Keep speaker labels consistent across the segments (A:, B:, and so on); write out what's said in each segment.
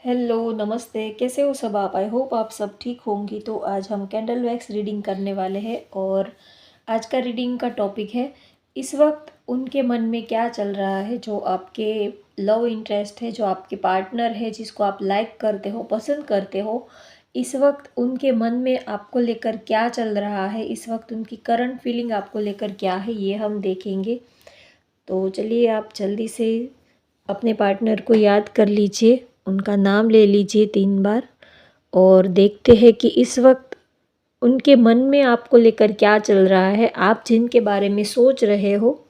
A: Hello, नमस्ते, कैसे हो सब आप? आई होप आप सब ठीक होंगी। तो आज हम कैंडल वैक्स रीडिंग करने वाले हैं और आज का रीडिंग का टॉपिक है इस वक्त उनके मन में क्या चल रहा है। जो आपके लव इंटरेस्ट है, जो आपके पार्टनर है, जिसको आप लाइक करते हो, पसंद करते हो, इस वक्त उनके मन में आपको लेकर क्या चल रहा है, इस वक्त उनकी करंट फीलिंग आपको लेकर क्या है, ये हम देखेंगे। तो चलिए आप जल्दी से अपने पार्टनर को याद कर लीजिए, उनका नाम ले लीजिए 3 बार और देखते हैं कि इस वक्त उनके मन में आपको लेकर क्या चल रहा है। आप जिनके बारे में सोच रहे हो,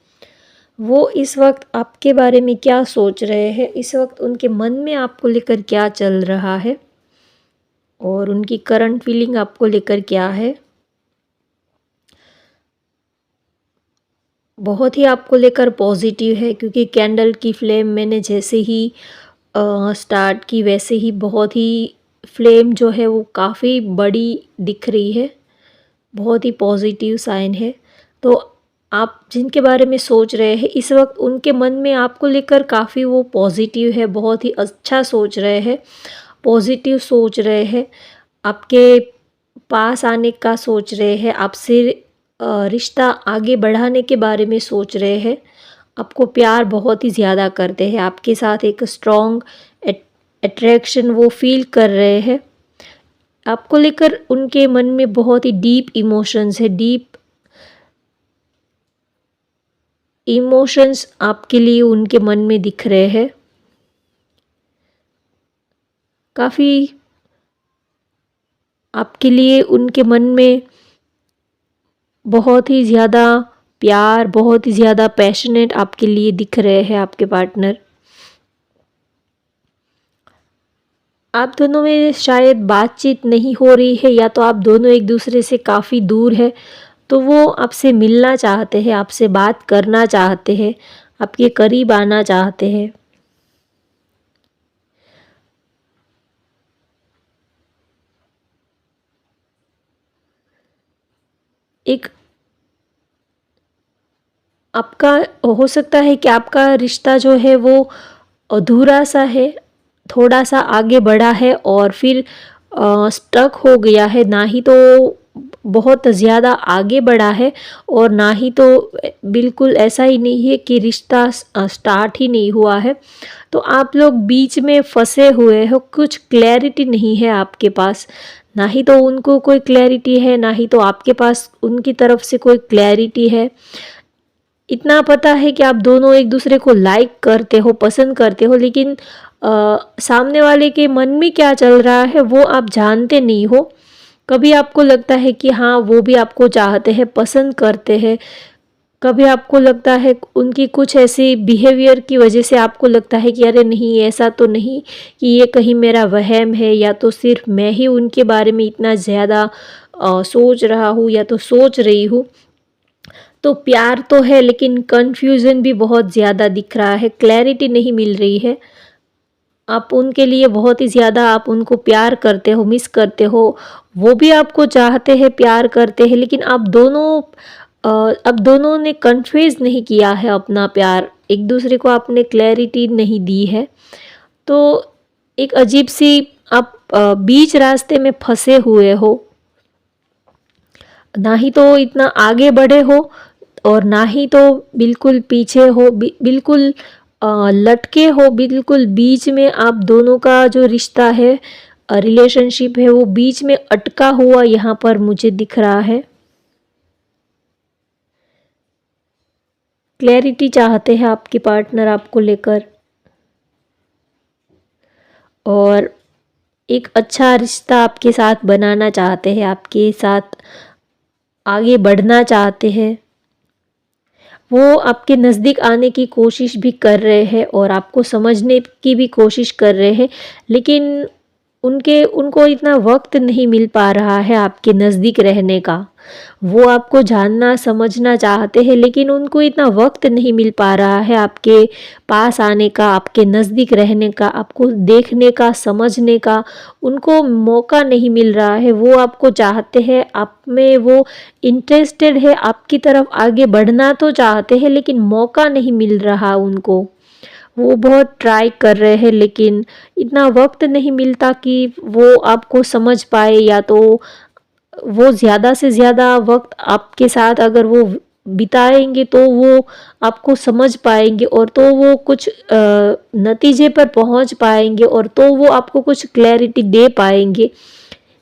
A: वो इस वक्त आपके बारे में क्या सोच रहे हैं, इस वक्त उनके मन में आपको लेकर क्या चल रहा है और उनकी करंट फीलिंग आपको लेकर क्या है। बहुत ही आपको लेकर पॉजिटिव है, क्योंकि कैंडल की फ्लेम मैंने जैसे ही स्टार्ट की वैसे ही बहुत ही फ्लेम जो है वो काफ़ी बड़ी दिख रही है। बहुत ही पॉजिटिव साइन है। तो आप जिनके बारे में सोच रहे हैं, इस वक्त उनके मन में आपको लेकर काफ़ी वो पॉजिटिव है, बहुत ही अच्छा सोच रहे हैं, पॉजिटिव सोच रहे हैं, आपके पास आने का सोच रहे हैं, आपसे रिश्ता आगे बढ़ाने के बारे में सोच रहे हैं, आपको प्यार बहुत ही ज़्यादा करते हैं, आपके साथ एक स्ट्रॉन्ग अट्रैक्शन वो फील कर रहे हैं। आपको लेकर उनके मन में बहुत ही डीप इमोशंस है, डीप इमोशंस आपके लिए उनके मन में दिख रहे हैं। काफ़ी आपके लिए उनके मन में बहुत ही ज़्यादा प्यार, बहुत ही ज़्यादा पैशनेट आपके लिए दिख रहे हैं आपके पार्टनर। आप दोनों में शायद बातचीत नहीं हो रही है, या तो आप दोनों एक दूसरे से काफ़ी दूर है, तो वो आपसे मिलना चाहते हैं, आपसे बात करना चाहते हैं, आपके करीब आना चाहते हैं। एक आपका हो सकता है कि आपका रिश्ता जो है वो अधूरा सा है, थोड़ा सा आगे बढ़ा है और फिर स्टक हो गया है, ना ही तो बहुत ज़्यादा आगे बढ़ा है और ना ही तो बिल्कुल ऐसा ही नहीं है कि रिश्ता स्टार्ट ही नहीं हुआ है। तो आप लोग बीच में फंसे हुए हो, कुछ क्लैरिटी नहीं है आपके पास, ना ही तो उनको कोई क्लैरिटी है, ना ही तो आपके पास उनकी तरफ से कोई क्लैरिटी है। इतना पता है कि आप दोनों एक दूसरे को लाइक करते हो, पसंद करते हो, लेकिन सामने वाले के मन में क्या चल रहा है वो आप जानते नहीं हो। कभी आपको लगता है कि हाँ, वो भी आपको चाहते हैं, पसंद करते हैं। कभी आपको लगता है उनकी कुछ ऐसी बिहेवियर की वजह से आपको लगता है कि अरे नहीं, ऐसा तो नहीं कि ये कहीं मेरा वहम है, या तो सिर्फ मैं ही उनके बारे में इतना ज़्यादा सोच रहा हूँ या तो सोच रही हूँ। तो प्यार तो है, लेकिन कन्फ्यूज़न भी बहुत ज़्यादा दिख रहा है, क्लैरिटी नहीं मिल रही है। आप उनके लिए बहुत ही ज़्यादा आप उनको प्यार करते हो, मिस करते हो, वो भी आपको चाहते हैं, प्यार करते हैं, लेकिन आप दोनों अब दोनों ने कन्फेस नहीं किया है अपना प्यार, एक दूसरे को आपने क्लैरिटी नहीं दी है। तो एक अजीब सी आप बीच रास्ते में फंसे हुए हो, ना ही तो इतना आगे बढ़े हो और ना ही तो बिल्कुल पीछे हो, बिल्कुल लटके हो, बिल्कुल बीच में आप दोनों का जो रिश्ता है, रिलेशनशिप है, वो बीच में अटका हुआ यहाँ पर मुझे दिख रहा है। क्लैरिटी चाहते हैं आपके पार्टनर आपको लेकर, और एक अच्छा रिश्ता आपके साथ बनाना चाहते हैं, आपके साथ आगे बढ़ना चाहते हैं। वो आपके नज़दीक आने की कोशिश भी कर रहे हैं और आपको समझने की भी कोशिश कर रहे हैं, लेकिन उनको इतना वक्त नहीं मिल पा रहा है आपके नज़दीक रहने का। वो आपको जानना समझना चाहते हैं, लेकिन उनको इतना वक्त नहीं मिल पा रहा है आपके पास आने का, आपके नज़दीक रहने का, आपको देखने का, समझने का। उनको मौका नहीं मिल रहा है। वो आपको चाहते हैं, आप में वो इंटरेस्टेड है, आपकी तरफ आगे बढ़ना तो चाहते हैं, लेकिन मौका नहीं मिल रहा उनको। वो बहुत ट्राई कर रहे हैं लेकिन इतना वक्त नहीं मिलता कि वो आपको समझ पाए, या तो वो ज़्यादा से ज़्यादा वक्त आपके साथ अगर वो बिताएंगे तो वो आपको समझ पाएंगे, और तो वो कुछ नतीजे पर पहुंच पाएंगे, और तो वो आपको कुछ क्लैरिटी दे पाएंगे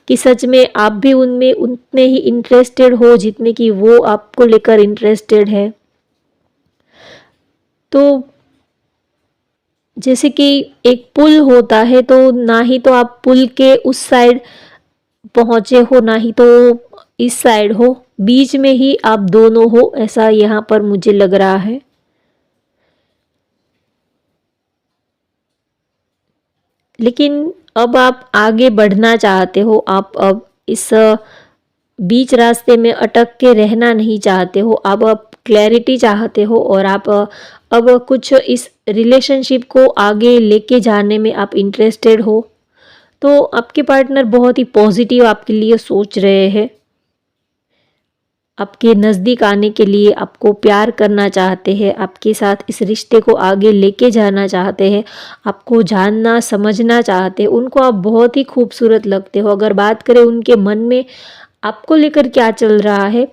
A: कि सच में आप भी उनमें उतने ही इंटरेस्टेड हो जितने कि वो आपको लेकर इंटरेस्टेड है। तो जैसे कि एक पुल होता है, तो ना ही तो आप पुल के उस साइड पहुंचे हो, ना ही तो इस साइड हो, बीच में ही आप दोनों हो, ऐसा यहाँ पर मुझे लग रहा है। लेकिन अब आप आगे बढ़ना चाहते हो, आप अब इस बीच रास्ते में अटक के रहना नहीं चाहते हो, अब आप क्लैरिटी चाहते हो, और आप अब कुछ इस रिलेशनशिप को आगे लेके जाने में आप इंटरेस्टेड हो। तो आपके पार्टनर बहुत ही पॉजिटिव आपके लिए सोच रहे हैं, आपके नज़दीक आने के लिए, आपको प्यार करना चाहते हैं, आपके साथ इस रिश्ते को आगे लेके जाना चाहते हैं, आपको जानना समझना चाहते हैं। उनको आप बहुत ही खूबसूरत लगते हो। अगर बात करें उनके मन में आपको लेकर क्या चल रहा है,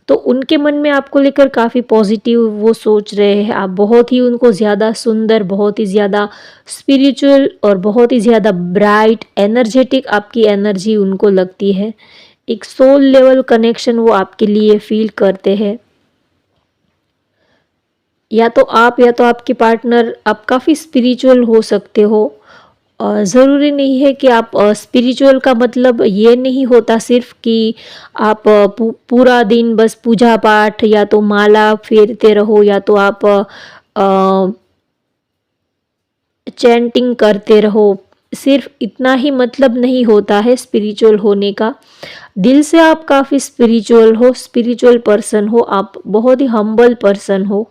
A: तो उनके मन में आपको लेकर काफ़ी पॉजिटिव वो सोच रहे हैं। आप बहुत ही उनको ज़्यादा सुंदर, बहुत ही ज़्यादा स्पिरिचुअल और बहुत ही ज़्यादा ब्राइट, एनर्जेटिक आपकी एनर्जी उनको लगती है। एक सोल लेवल कनेक्शन वो आपके लिए फील करते हैं। या तो आप या तो आपके पार्टनर, आप काफ़ी स्पिरिचुअल हो सकते हो। ज़रूरी नहीं है कि आप स्पिरिचुअल का मतलब ये नहीं होता सिर्फ कि आप पूरा दिन बस पूजा पाठ या तो माला फेरते रहो, या तो आप चैंटिंग करते रहो। सिर्फ इतना ही मतलब नहीं होता है स्पिरिचुअल होने का। दिल से आप काफ़ी स्पिरिचुअल हो, स्पिरिचुअल पर्सन हो, आप बहुत ही हम्बल पर्सन हो।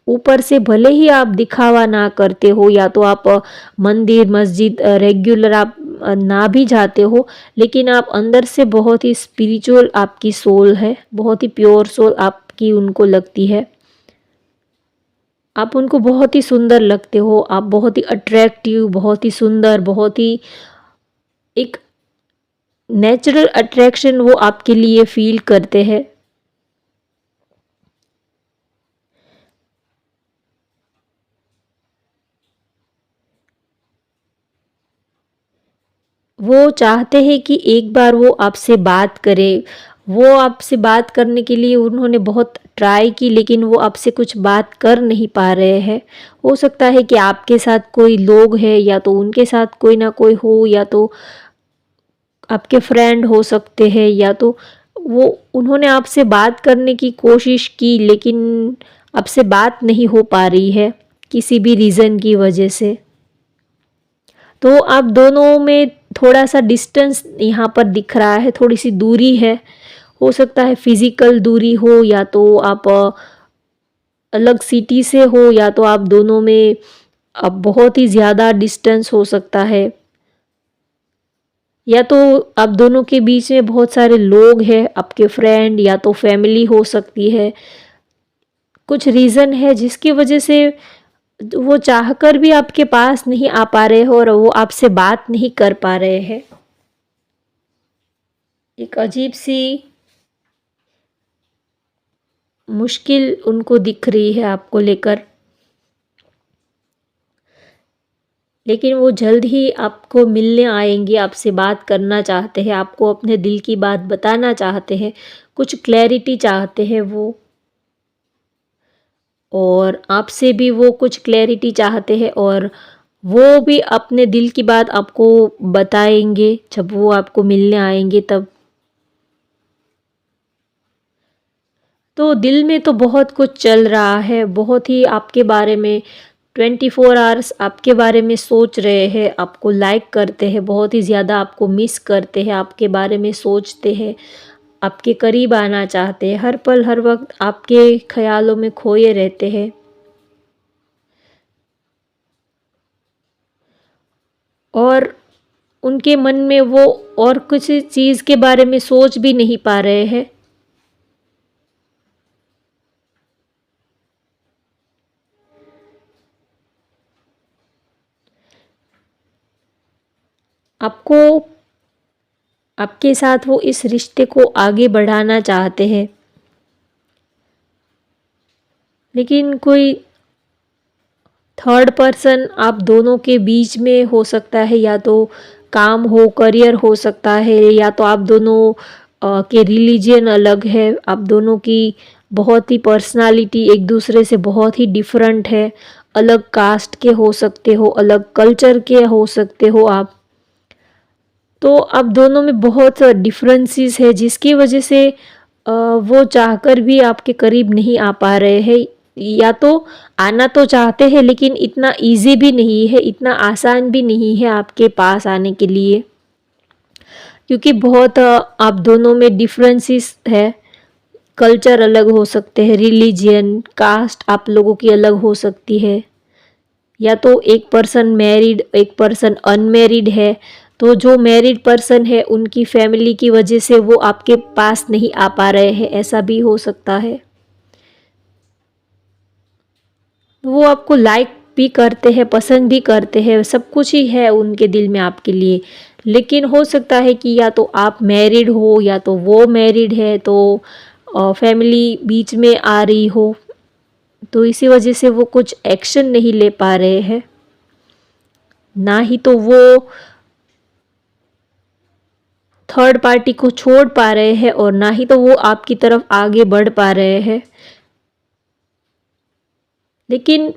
A: ऊपर से भले ही आप दिखावा ना करते हो, या तो आप मंदिर मस्जिद रेगुलर आप ना भी जाते हो, लेकिन आप अंदर से बहुत ही स्पिरिचुअल आपकी सोल है, बहुत ही प्योर सोल आपकी उनको लगती है। आप उनको बहुत ही सुंदर लगते हो, आप बहुत ही अट्रैक्टिव, बहुत ही सुंदर, बहुत ही एक नेचुरल अट्रैक्शन वो आपके लिए फील करते हैं। वो चाहते हैं कि एक बार वो आपसे बात करे। वो आपसे बात करने के लिए उन्होंने बहुत ट्राई की, लेकिन वो आपसे कुछ बात कर नहीं पा रहे हैं। हो सकता है कि आपके साथ कोई लोग हैं, या तो उनके साथ कोई ना कोई हो, या तो आपके फ्रेंड हो सकते हैं, या तो वो उन्होंने आपसे बात करने की कोशिश की, लेकिन आपसे बात नहीं हो पा रही है किसी भी रीज़न की वजह से। तो आप दोनों में थोड़ा सा डिस्टेंस यहाँ पर दिख रहा है, थोड़ी सी दूरी है। हो सकता है फिजिकल दूरी हो, या तो आप अलग सिटी से हो, या तो आप दोनों में अब बहुत ही ज़्यादा डिस्टेंस हो सकता है, या तो आप दोनों के बीच में बहुत सारे लोग हैं, आपके फ्रेंड या तो फैमिली हो सकती है। कुछ रीज़न है जिसकी वजह से वो चाहकर भी आपके पास नहीं आ पा रहे हो, और वो आपसे बात नहीं कर पा रहे हैं। एक अजीब सी मुश्किल उनको दिख रही है आपको लेकर, लेकिन वो जल्द ही आपको मिलने आएंगे, आपसे बात करना चाहते हैं, आपको अपने दिल की बात बताना चाहते हैं, कुछ क्लैरिटी चाहते हैं वो, और आपसे भी वो कुछ क्लैरिटी चाहते हैं, और वो भी अपने दिल की बात आपको बताएंगे जब वो आपको मिलने आएंगे तब। तो दिल में तो बहुत कुछ चल रहा है, बहुत ही आपके बारे में 24 आवर्स आपके बारे में सोच रहे हैं, आपको लाइक करते हैं, बहुत ही ज़्यादा आपको मिस करते हैं, आपके बारे में सोचते हैं, आपके करीब आना चाहते हैं, हर पल हर वक्त आपके ख्यालों में खोए रहते हैं। और उनके मन में वो और कुछ चीज़ के बारे में सोच भी नहीं पा रहे हैं। आपको आपके साथ वो इस रिश्ते को आगे बढ़ाना चाहते हैं, लेकिन कोई थर्ड पर्सन आप दोनों के बीच में हो सकता है, या तो काम हो, करियर हो सकता है, या तो आप दोनों के रिलीजन अलग है, आप दोनों की बहुत ही पर्सनालिटी एक दूसरे से बहुत ही डिफरेंट है, अलग कास्ट के हो सकते हो, अलग कल्चर के हो सकते हो आप। तो आप दोनों में बहुत डिफरेंसेस है, जिसकी वजह से वो चाहकर भी आपके करीब नहीं आ पा रहे हैं, या तो आना तो चाहते हैं लेकिन इतना इजी भी नहीं है, इतना आसान भी नहीं है आपके पास आने के लिए, क्योंकि बहुत आप दोनों में डिफरेंसेस है। कल्चर अलग हो सकते हैं, रिलीजियन, कास्ट आप लोगों की अलग हो सकती है, या तो एक पर्सन मैरिड, एक पर्सन अनमैरिड है, तो जो मैरिड पर्सन है उनकी फैमिली की वजह से वो आपके पास नहीं आ पा रहे हैं, ऐसा भी हो सकता है। वो आपको लाइक भी करते हैं, पसंद भी करते हैं, सब कुछ ही है उनके दिल में आपके लिए, लेकिन हो सकता है कि या तो आप मैरिड हो या तो वो मैरिड है, तो फैमिली बीच में आ रही हो, तो इसी वजह से वो कुछ एक्शन नहीं ले पा रहे हैं, ना ही तो वो थर्ड पार्टी को छोड़ पा रहे हैं और ना ही तो वो आपकी तरफ आगे बढ़ पा रहे हैं। लेकिन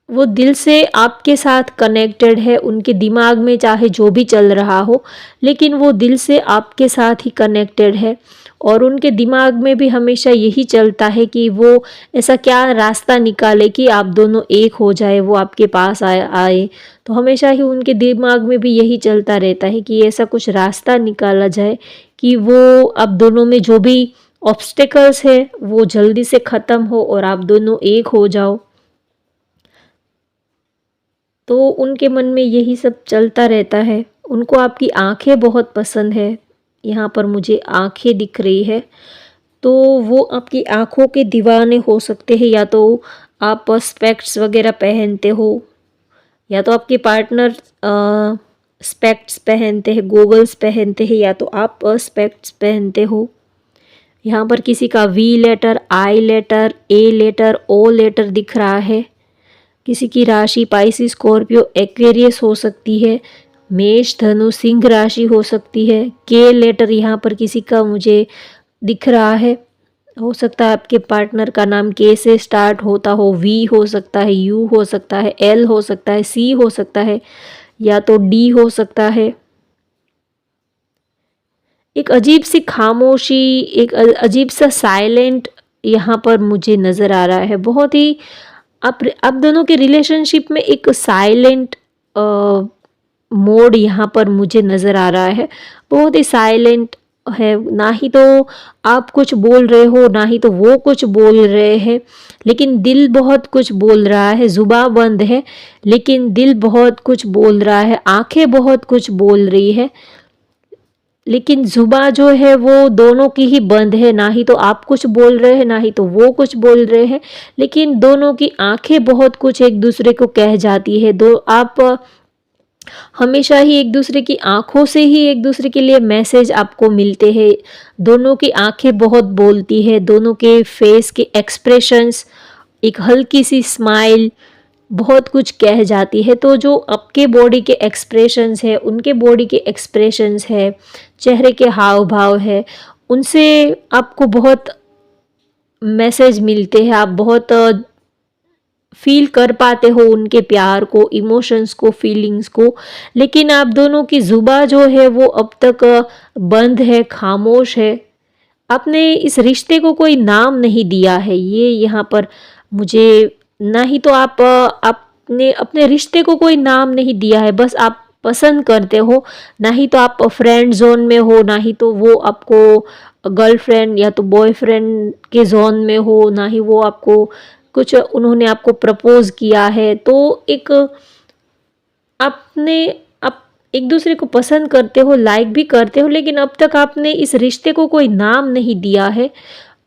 A: वो दिल से आपके साथ कनेक्टेड है, उनके दिमाग में चाहे जो भी चल रहा हो, लेकिन वो दिल से आपके साथ ही कनेक्टेड है, और उनके दिमाग में भी हमेशा यही चलता है कि वो ऐसा क्या रास्ता निकाले कि आप दोनों एक हो जाए, वो आपके पास आए। तो हमेशा ही उनके दिमाग में भी यही चलता रहता है कि ऐसा कुछ रास्ता निकाला जाए कि वो आप दोनों में जो भी ऑब्स्टेकल्स है वो जल्दी से ख़त्म हो और आप दोनों एक हो जाओ। तो उनके मन में यही सब चलता रहता है। उनको आपकी आँखें बहुत पसंद है, यहाँ पर मुझे आँखें दिख रही है, तो वो आपकी आँखों के दीवाने हो सकते हैं, या तो आप स्पेक्ट्स वगैरह पहनते हो, या तो आपके पार्टनर स्पेक्ट्स पहनते हैं, गॉगल्स पहनते हैं, या तो आप स्पेक्ट्स पहनते हो। यहाँ पर किसी का V letter, I letter, A letter, O letter दिख रहा है। किसी की राशि पाइसिस, स्कॉर्पियो, एक्वेरियस हो सकती है, मेष, धनु, सिंह राशि हो सकती है। के लेटर यहाँ पर किसी का मुझे दिख रहा है, हो सकता है आपके पार्टनर का नाम के से स्टार्ट होता हो, वी हो सकता है, यू हो सकता है, एल हो सकता है, सी हो सकता है, या तो डी हो सकता है। एक अजीब सी खामोशी, एक अजीब सा साइलेंट यहाँ पर मुझे नज़र आ रहा है। बहुत ही आप दोनों के रिलेशनशिप में एक साइलेंट मोड यहाँ पर मुझे नज़र आ रहा है, बहुत ही साइलेंट है, ना ही तो आप कुछ बोल रहे हो ना ही तो वो कुछ बोल रहे हैं, लेकिन दिल बहुत कुछ बोल रहा है। जुबान बंद है लेकिन दिल बहुत कुछ बोल रहा है, आंखें बहुत कुछ बोल रही है, लेकिन जुबा जो है वो दोनों की ही बंद है, ना ही तो आप कुछ बोल रहे हैं ना ही तो वो कुछ बोल रहे हैं, लेकिन दोनों की आंखें बहुत कुछ एक दूसरे को कह जाती है। दो आप हमेशा ही एक दूसरे की आंखों से ही एक दूसरे के लिए मैसेज आपको मिलते हैं। दोनों की आंखें बहुत बोलती है, दोनों के फेस के एक्सप्रेशंस, एक हल्की सी स्माइल बहुत कुछ कह जाती है। तो जो आपके बॉडी के एक्सप्रेशंस है, उनके बॉडी के एक्सप्रेशंस है, चेहरे के हाव भाव है, उनसे आपको बहुत मैसेज मिलते हैं, आप बहुत फील कर पाते हो उनके प्यार को, इमोशंस को, फीलिंग्स को, लेकिन आप दोनों की जुबान जो है वो अब तक बंद है, खामोश है। आपने इस रिश्ते को कोई नाम नहीं दिया है, ये यहाँ पर मुझे, ना ही तो आपने अपने रिश्ते को कोई नाम नहीं दिया है, बस आप पसंद करते हो, ना ही तो आप फ्रेंड जोन में हो, ना ही तो वो आपको गर्लफ्रेंड या तो बॉयफ्रेंड के जोन में हो, ना ही वो आपको कुछ उन्होंने आपको प्रपोज किया है। तो एक आपने आप एक दूसरे को पसंद करते हो, लाइक भी करते हो, लेकिन अब तक आपने इस रिश्ते को कोई नाम नहीं दिया है,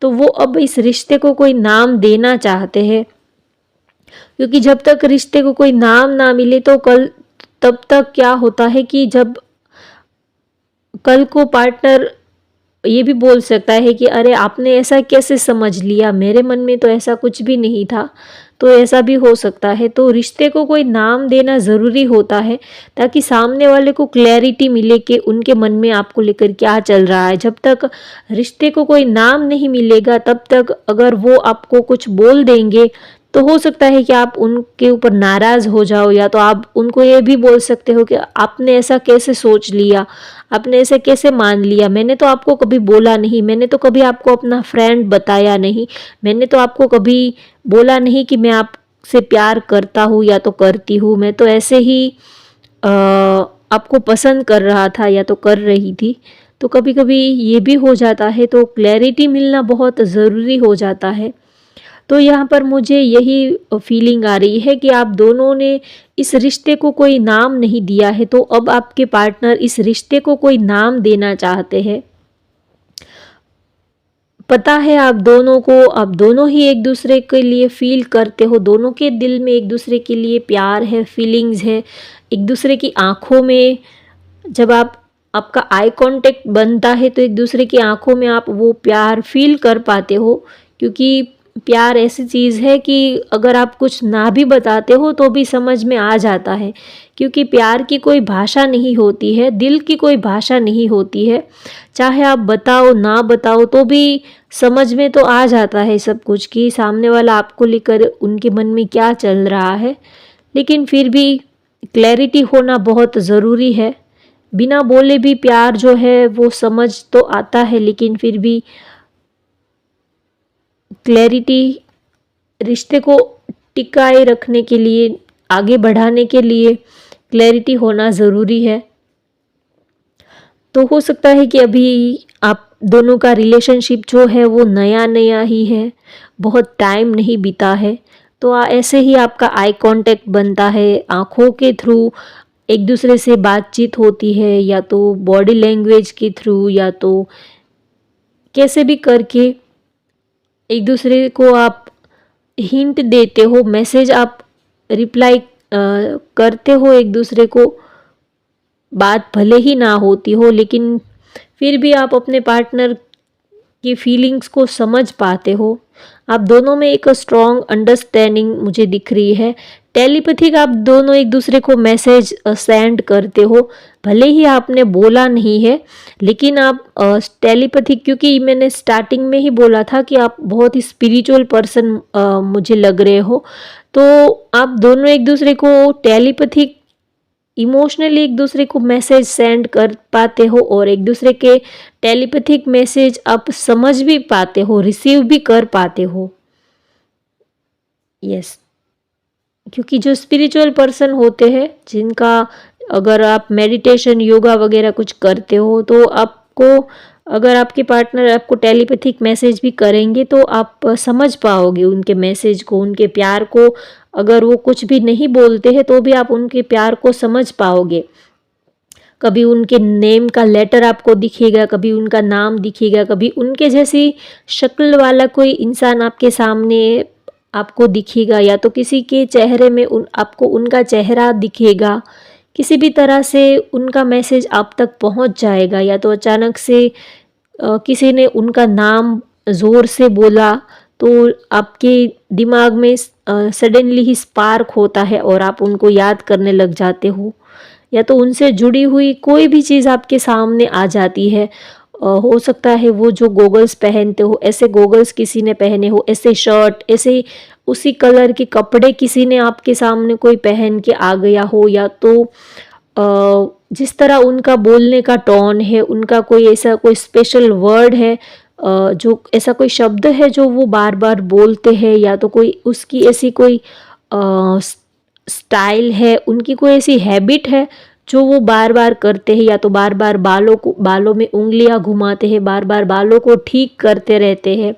A: तो वो अब इस रिश्ते को कोई नाम देना चाहते हैं, क्योंकि जब तक रिश्ते को कोई नाम ना मिले तो कल तब तक क्या होता है कि जब कल को पार्टनर ये भी बोल सकता है कि अरे आपने ऐसा कैसे समझ लिया, मेरे मन में तो ऐसा कुछ भी नहीं था। तो ऐसा भी हो सकता है। तो रिश्ते को कोई नाम देना ज़रूरी होता है ताकि सामने वाले को क्लैरिटी मिले कि उनके मन में आपको लेकर क्या चल रहा है। जब तक रिश्ते को कोई नाम नहीं मिलेगा तब तक अगर वो आपको कुछ बोल देंगे तो हो सकता है कि आप उनके ऊपर नाराज़ हो जाओ, या तो आप उनको ये भी बोल सकते हो कि आपने ऐसा कैसे सोच लिया, आपने ऐसे कैसे मान लिया, मैंने तो आपको कभी बोला नहीं, मैंने तो कभी आपको अपना फ्रेंड बताया नहीं, मैंने तो आपको कभी बोला नहीं कि मैं आपसे प्यार करता हूँ या तो करती हूँ, मैं तो ऐसे ही आपको पसंद कर रहा था या तो कर रही थी। तो कभी कभी ये भी हो जाता है, तो क्लैरिटी मिलना बहुत ज़रूरी हो जाता है। तो यहाँ पर मुझे यही फीलिंग आ रही है कि आप दोनों ने इस रिश्ते को कोई नाम नहीं दिया है, तो अब आपके पार्टनर इस रिश्ते को कोई नाम देना चाहते हैं। पता है आप दोनों को, आप दोनों ही एक दूसरे के लिए फील करते हो, दोनों के दिल में एक दूसरे के लिए प्यार है, फीलिंग्स है, एक दूसरे की आंखों में जब आपका आई कांटेक्ट बनता है तो एक दूसरे की आंखों में आप वो प्यार फील कर पाते हो। क्योंकि प्यार ऐसी चीज़ है कि अगर आप कुछ ना भी बताते हो तो भी समझ में आ जाता है। क्योंकि प्यार की कोई भाषा नहीं होती है, दिल की कोई भाषा नहीं होती है। चाहे आप बताओ ना बताओ तो भी समझ में तो आ जाता है सब कुछ कि सामने वाला आपको लेकर उनके मन में क्या चल रहा है। लेकिन फिर भी क्लैरिटी होना बहुत ज़रूरी है। बिना बोले भी प्यार जो है वो समझ तो आता है, लेकिन फिर भी क्लैरिटी रिश्ते को टिकाए रखने के लिए, आगे बढ़ाने के लिए क्लैरिटी होना ज़रूरी है। तो हो सकता है कि अभी आप दोनों का रिलेशनशिप जो है वो नया नया ही है, बहुत टाइम नहीं बीता है। तो ऐसे ही आपका आई कांटेक्ट बनता है, आँखों के थ्रू एक दूसरे से बातचीत होती है, या तो बॉडी लैंग्वेज के थ्रू, या तो कैसे भी करके एक दूसरे को आप हिंट देते हो, मैसेज आप रिप्लाई करते हो एक दूसरे को। बात भले ही ना होती हो लेकिन फिर भी आप अपने पार्टनर की फीलिंग्स को समझ पाते हो। आप दोनों में एक स्ट्रॉन्ग अंडरस्टैंडिंग मुझे दिख रही है। टेलीपैथिक आप दोनों एक दूसरे को मैसेज सेंड करते हो, भले ही आपने बोला नहीं है, लेकिन आप टेलीपैथिक, क्योंकि मैंने स्टार्टिंग में ही बोला था कि आप बहुत ही स्पिरिचुअल पर्सन मुझे लग रहे हो। तो आप दोनों एक दूसरे को टेलीपैथिक इमोशनली एक दूसरे को मैसेज सेंड कर पाते हो, और एक दूसरे के टेलीपैथिक मैसेज आप समझ भी पाते हो, रिसीव भी कर पाते हो। यस, क्योंकि जो स्पिरिचुअल पर्सन होते हैं जिनका, अगर आप मेडिटेशन योगा वगैरह कुछ करते हो तो आपको, अगर आपके पार्टनर आपको टेलीपैथिक मैसेज भी करेंगे तो आप समझ पाओगे उनके मैसेज को, उनके प्यार को। अगर वो कुछ भी नहीं बोलते हैं तो भी आप उनके प्यार को समझ पाओगे। कभी उनके नेम का लेटर आपको दिखेगा, कभी उनका नाम दिखेगा, कभी उनके जैसी शक्ल वाला कोई इंसान आपके सामने आपको दिखेगा, या तो किसी के चेहरे में आपको उनका चेहरा दिखेगा। किसी भी तरह से उनका मैसेज आप तक पहुंच जाएगा, या तो अचानक से किसी ने उनका नाम ज़ोर से बोला तो आपके दिमाग में सडनली ही स्पार्क होता है और आप उनको याद करने लग जाते हो, या तो उनसे जुड़ी हुई कोई भी चीज़ आपके सामने आ जाती है। हो सकता है वो जो गॉगल्स पहनते हो, ऐसे गॉगल्स किसी ने पहने हो, ऐसे शर्ट, ऐसे उसी कलर के कपड़े किसी ने आपके सामने कोई पहन के आ गया हो, या तो जिस तरह उनका बोलने का टोन है, उनका कोई ऐसा कोई स्पेशल वर्ड है, जो ऐसा कोई शब्द है जो वो बार बार बोलते हैं, या तो कोई उसकी ऐसी कोई स्टाइल है, उनकी कोई ऐसी हैबिट है जो वो बार बार करते हैं, या तो बार बार बालों में उंगलियां घुमाते हैं, बार बार बालों को ठीक करते रहते हैं।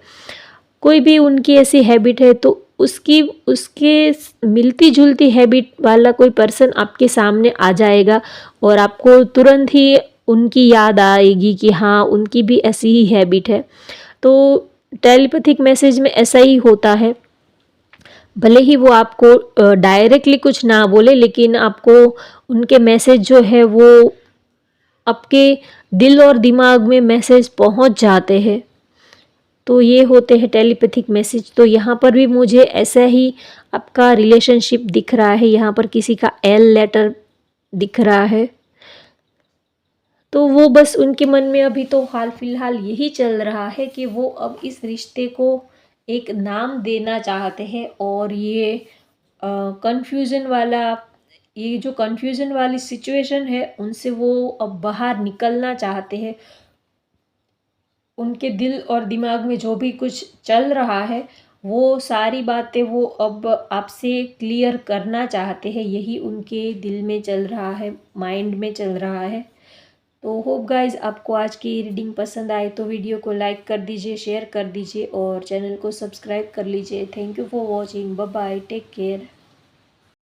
A: कोई भी उनकी ऐसी हैबिट है तो उसके मिलती जुलती हैबिट वाला कोई पर्सन आपके सामने आ जाएगा और आपको तुरंत ही उनकी याद आएगी कि हाँ, उनकी भी ऐसी ही हैबिट है। तो टेलीपैथिक मैसेज में ऐसा ही होता है। भले ही वो आपको डायरेक्टली कुछ ना बोले, लेकिन आपको उनके मैसेज जो है वो आपके दिल और दिमाग में मैसेज पहुंच जाते हैं। तो ये होते हैं टेलीपैथिक मैसेज। तो यहाँ पर भी मुझे ऐसा ही आपका रिलेशनशिप दिख रहा है, यहाँ पर किसी का एल लेटर दिख रहा है। तो वो बस उनके मन में अभी तो हाल फिलहाल यही चल रहा है कि वो अब इस रिश्ते को एक नाम देना चाहते हैं, और ये कन्फ्यूज़न वाला, ये जो कन्फ्यूज़न वाली सिचुएशन है उनसे वो अब बाहर निकलना चाहते हैं। उनके दिल और दिमाग में जो भी कुछ चल रहा है वो सारी बातें वो अब आपसे क्लियर करना चाहते हैं, यही उनके दिल में चल रहा है, माइंड में चल रहा है। तो होप गाइज आपको आज की रीडिंग पसंद आए तो वीडियो को लाइक कर दीजिए, शेयर कर दीजिए और चैनल को सब्सक्राइब कर लीजिए। Thank you for watching. Bye bye, take care.